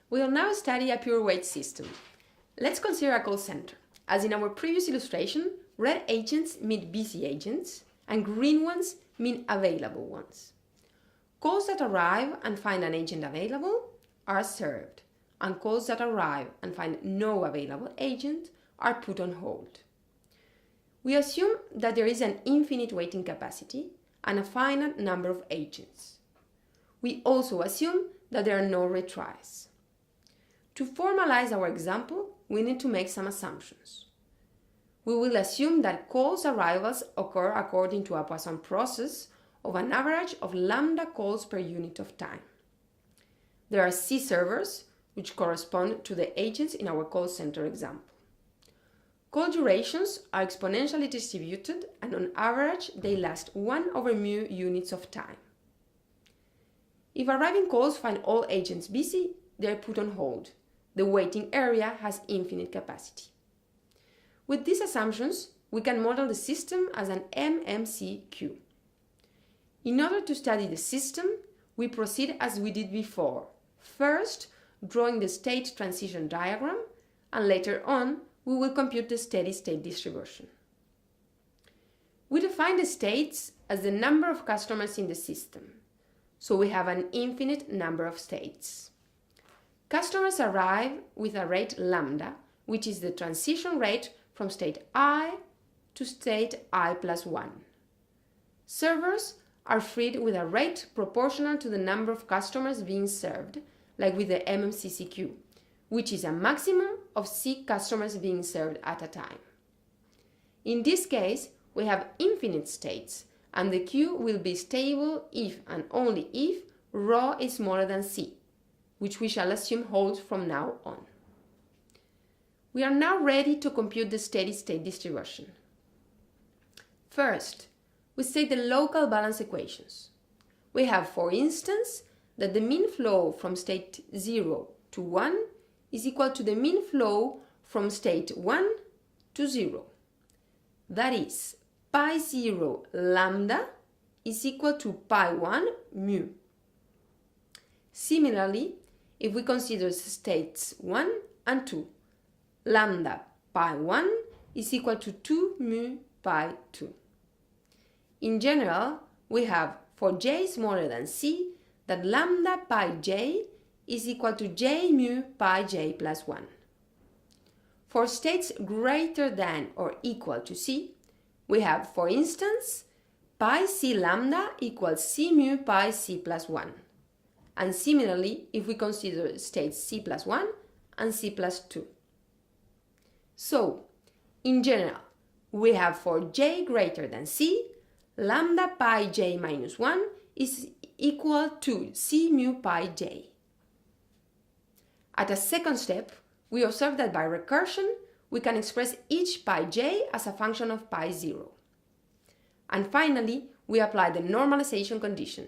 We'll now study a pure weight system. Let's consider a call center. As in our previous illustration, red agents mean busy agents, and green ones mean available ones. Calls that arrive and find an agent available are served, and calls that arrive and find no available agent are put on hold. We assume that there is an infinite waiting capacity and a finite number of agents. We also assume that there are no retries. To formalize our example, we need to make some assumptions. We will assume that calls arrivals occur according to a Poisson process of an average of lambda calls per unit of time. There are C servers, which correspond to the agents in our call center example. Call durations are exponentially distributed, and on average they last 1/mu units of time. If arriving calls find all agents busy, they are put on hold. The waiting area has infinite capacity. With these assumptions, we can model the system as an MMC-Q. In order to study the system, we proceed as we did before, first drawing the state transition diagram, and later on we will compute the steady-state distribution. We define the states as the number of customers in the system, so we have an infinite number of states. Customers arrive with a rate lambda, which is the transition rate from state I to state I plus 1. Servers are freed with a rate proportional to the number of customers being served, like with the MMCCQ, which is a maximum of C customers being served at a time. In this case, we have infinite states, and the Q will be stable if and only if ρ is smaller than C, which we shall assume holds from now on. We are now ready to compute the steady-state distribution. First, we state the local balance equations. We have, for instance, that the mean flow from state 0 to 1 is equal to the mean flow from state 1 to 0. That is, pi 0 lambda is equal to pi 1 mu. Similarly, if we consider states 1 and 2, lambda pi 1 is equal to 2 mu pi 2. In general, we have, for j smaller than c, that lambda pi j is equal to j mu pi j plus 1. For states greater than or equal to c, we have, for instance, pi c lambda equals c mu pi c plus 1. And similarly, if we consider states c plus 1 and c plus 2. So, in general, we have for j greater than c, lambda pi j minus 1 is equal to c mu pi j. At a second step, we observe that by recursion, we can express each pi j as a function of pi 0. And finally, we apply the normalization condition,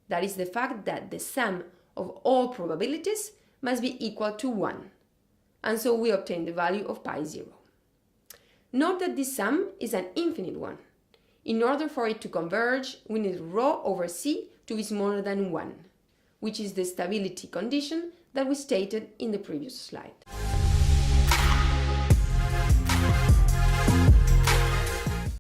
that is the fact that the sum of all probabilities must be equal to 1, and so we obtain the value of pi 0. Note that this sum is an infinite one. In order for it to converge, we need ρ over c to be smaller than 1, which is the stability condition that we stated in the previous slide.